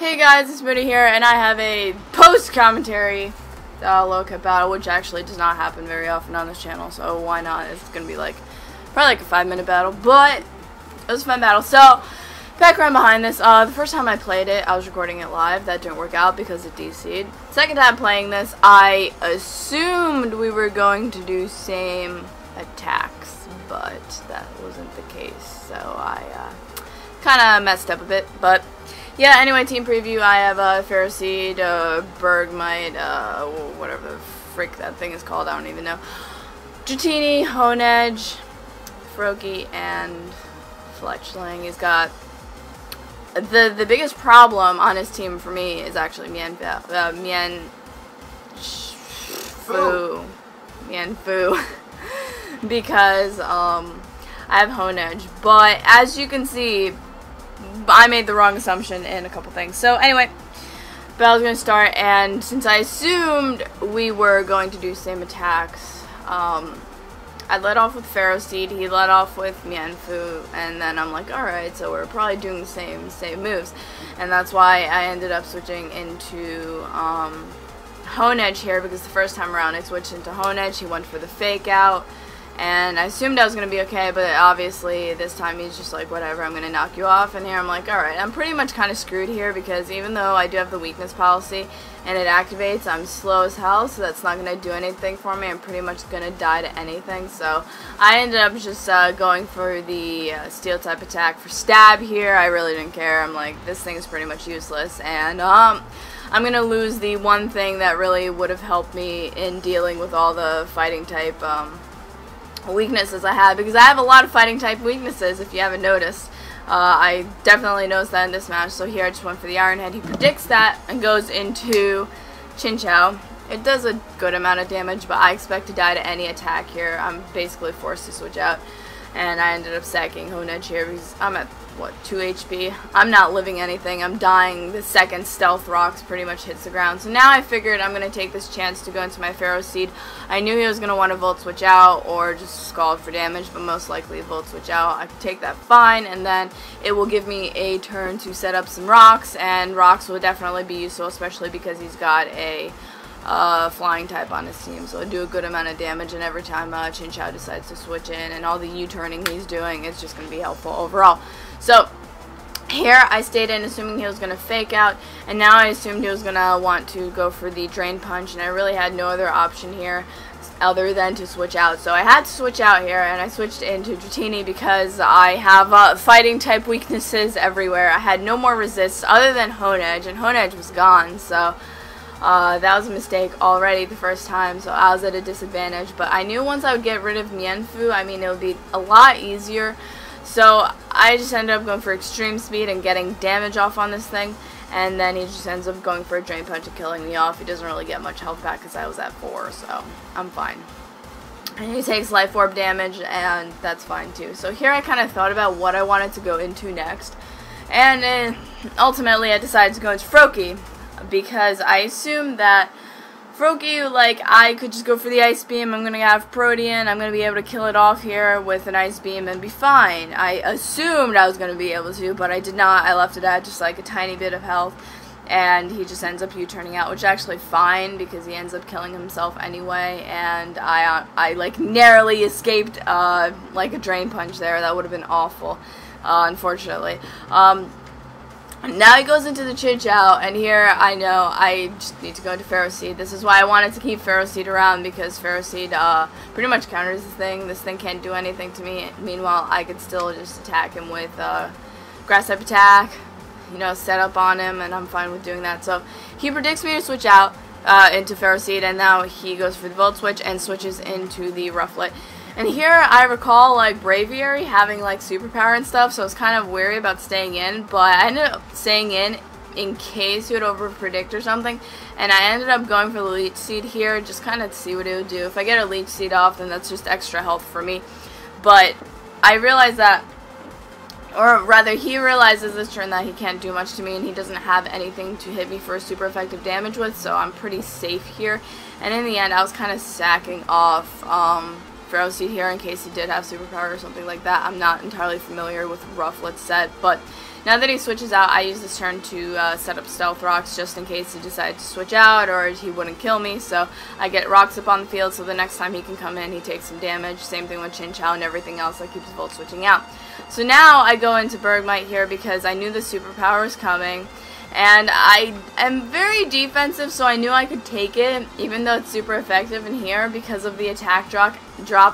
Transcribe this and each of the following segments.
Hey guys, it's Moody here, and I have a post-commentary look at battle, which actually does not happen very often on this channel, so why not? It's gonna be like, probably like a 5-minute battle, but it was a fun battle. So, background behind this, the first time I played it, I was recording it live. That didn't work out because it DC'd. Second time playing this, I assumed we were going to do same attacks, but that wasn't the case, so I kind of messed up a bit, but yeah, anyway, team preview, I have Ferroseed, Bergmite, whatever the frick that thing is called, I don't even know, Dratini, Honedge, Froakie, and Fletchling. He's got, the biggest problem on his team for me is actually Mienfoo, because, I have Honedge, but as you can see, I made the wrong assumption in a couple things. So anyway, battle's gonna start, and since I assumed we were going to do same attacks, I led off with Ferroseed, he led off with Mienfoo, and then I'm like, alright, so we're probably doing the same moves, and that's why I ended up switching into Honedge here, because the first time around I switched into Honedge, he went for the fake out, and I assumed I was going to be okay, but obviously this time he's just like, whatever, I'm going to knock you off. And here I'm like, alright, I'm pretty much kind of screwed here, because even though I do have the weakness policy and it activates, I'm slow as hell, so that's not going to do anything for me. I'm pretty much going to die to anything. So I ended up just going for the steel type attack for stab here. I really didn't care. I'm like, this thing is pretty much useless, and I'm going to lose the one thing that really would have helped me in dealing with all the fighting type weaknesses I have, because I have a lot of fighting type weaknesses, if you haven't noticed. I definitely noticed that in this match, so here I just went for the Iron Head. He predicts that and goes into Chinchou. It does a good amount of damage, but I expect to die to any attack here. I'm basically forced to switch out, and I ended up sacking Honedge here because I'm at, what, 2 HP? I'm not living anything. I'm dying the second Stealth Rocks pretty much hits the ground. So now I figured I'm going to take this chance to go into my Ferroseed. I knew he was going to want to Volt Switch out or just Scald for damage, but most likely Volt Switch out. I could take that fine, and then it will give me a turn to set up some Rocks, and Rocks will definitely be useful, especially because he's got a flying type on his team, so it'll do a good amount of damage, and every time Chinchou decides to switch in and all the U-turning he's doing, it's just going to be helpful overall. So here I stayed in assuming he was going to fake out, and now I assumed he was going to want to go for the Drain Punch, and I really had no other option here other than to switch out. So I had to switch out here, and I switched into Dratini because I have fighting type weaknesses everywhere. I had no more resists other than Honedge, and Honedge was gone, so that was a mistake already the first time, so I was at a disadvantage. But I knew once I would get rid of Mienfoo, I mean, it would be a lot easier. So I just ended up going for extreme speed and getting damage off on this thing, and then he just ends up going for a Drain Punch and killing me off. He doesn't really get much health back because I was at 4, so I'm fine. And he takes Life Orb damage, and that's fine too. So here I kind of thought about what I wanted to go into next, and ultimately I decided to go into Froakie, because I assumed that Froakie, like, I could just go for the Ice Beam. I'm going to have Protean. I'm going to be able to kill it off here with an Ice Beam and be fine. I assumed I was going to be able to, but I did not. I left it at just like a tiny bit of health, and he just ends up U-turning out, which is actually fine because he ends up killing himself anyway, and I like narrowly escaped like a Drain Punch there. That would have been awful, unfortunately. Now he goes into the Chinchou, and here I know I just need to go into Ferroseed. This is why I wanted to keep Ferroseed around, because Ferroseed pretty much counters this thing. This thing can't do anything to me. Meanwhile, I could still just attack him with Grass type attack, you know, set up on him, and I'm fine with doing that. So he predicts me to switch out into Ferroseed, and now he goes for the Volt Switch and switches into the Rufflet. And here I recall like Braviary having like superpower and stuff, so I was kind of wary about staying in, but I ended up staying in case he would overpredict or something, and I ended up going for the Leech Seed here, just kind of to see what it would do. If I get a Leech Seed off, then that's just extra health for me. But I realized that, or rather he realizes this turn that he can't do much to me, and he doesn't have anything to hit me for super effective damage with, so I'm pretty safe here. And in the end, I was kind of sacking off Grouse Seed here in case he did have superpower or something like that. I'm not entirely familiar with Rufflet's set, but now that he switches out, I use this turn to set up Stealth Rocks just in case he decided to switch out or he wouldn't kill me. So I get rocks up on the field so the next time he can come in, he takes some damage. Same thing with Chinchou and everything else that keeps Volt switching out. So now I go into Bergmite here because I knew the superpower was coming. And I am very defensive, so I knew I could take it, even though it's super effective in here because of the attack drop.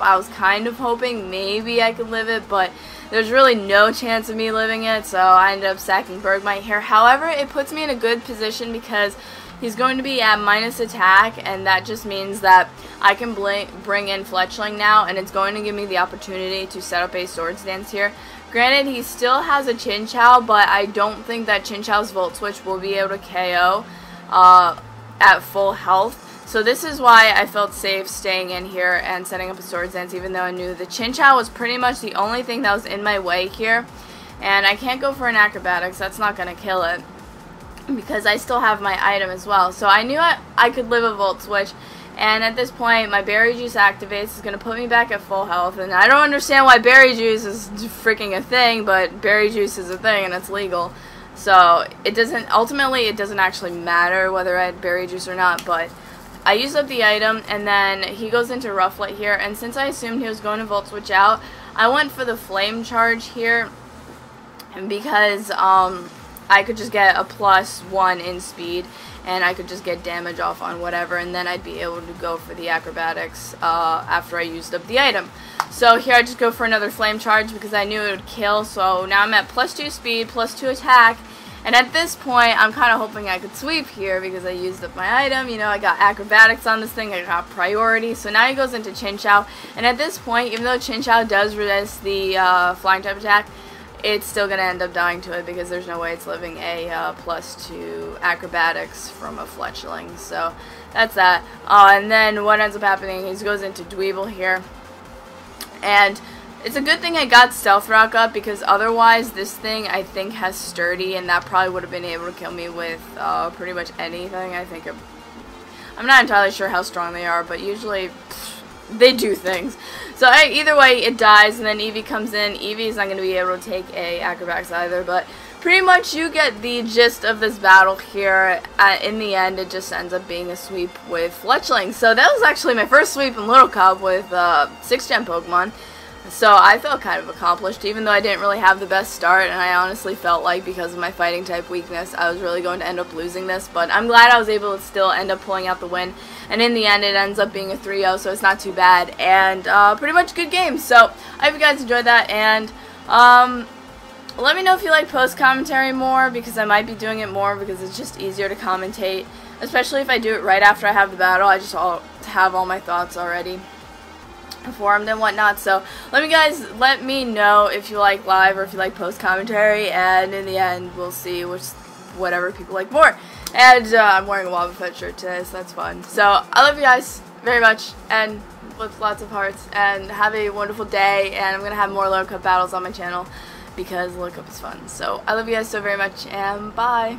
I was kind of hoping maybe I could live it, but there's really no chance of me living it, so I ended up sacking Bergmite here. However, it puts me in a good position because he's going to be at minus attack, and that just means that I can bring in Fletchling now, and it's going to give me the opportunity to set up a Swords Dance here. Granted, he still has a Chinchou, but I don't think that Chinchou's Volt Switch will be able to KO at full health. So this is why I felt safe staying in here and setting up a Swords Dance, even though I knew the Chinchou was pretty much the only thing that was in my way here. And I can't go for an Acrobatics, that's not going to kill it, because I still have my item as well. So I knew I could live a Volt Switch. And at this point, my Berry Juice activates. It's going to put me back at full health. And I don't understand why Berry Juice is freaking a thing, but Berry Juice is a thing and it's legal. So it doesn't, ultimately it doesn't actually matter whether I had Berry Juice or not, but I used up the item, and then he goes into Rufflet here. And since I assumed he was going to Volt Switch out, I went for the Flame Charge here, and because I could just get a +1 in speed, and I could just get damage off on whatever, and then I'd be able to go for the Acrobatics after I used up the item. So here I just go for another Flame Charge because I knew it would kill, so now I'm at +2 speed, +2 attack, and at this point I'm kind of hoping I could sweep here because I used up my item. You know, I got Acrobatics on this thing, I got priority, so now he goes into Chinchou, and at this point, even though Chinchou does resist the flying type attack, it's still going to end up dying to it because there's no way it's living a +2 Acrobatics from a Fletchling. So that's that. And then what ends up happening is he goes into Dweeble here. And it's a good thing I got Stealth Rock up because otherwise this thing I think has Sturdy, and that probably would have been able to kill me with pretty much anything. I think I'm not entirely sure how strong they are, but usually they do things. So either way, it dies, and then Eevee comes in. Eevee's not going to be able to take a Acrobatics either, but pretty much you get the gist of this battle here. In the end, it just ends up being a sweep with Fletchling. So that was actually my first sweep in Little Cup with 6th-gen Pokemon. So I felt kind of accomplished, even though I didn't really have the best start, and I honestly felt like because of my fighting type weakness, I was really going to end up losing this. But I'm glad I was able to still end up pulling out the win, and in the end it ends up being a 3-0, so it's not too bad, and pretty much good game. So I hope you guys enjoyed that, and let me know if you like post commentary more, because I might be doing it more because it's just easier to commentate, especially if I do it right after I have the battle. I just have all my thoughts already formed and whatnot. So let me know if you like live or if you like post commentary, and in the end we'll see whatever people like more. And I'm wearing a Wobbuffet shirt today, so that's fun. So I love you guys very much, and with lots of hearts, and have a wonderful day. And I'm gonna have more Little Cup battles on my channel because Little Cup is fun. So I love you guys so very much, and bye.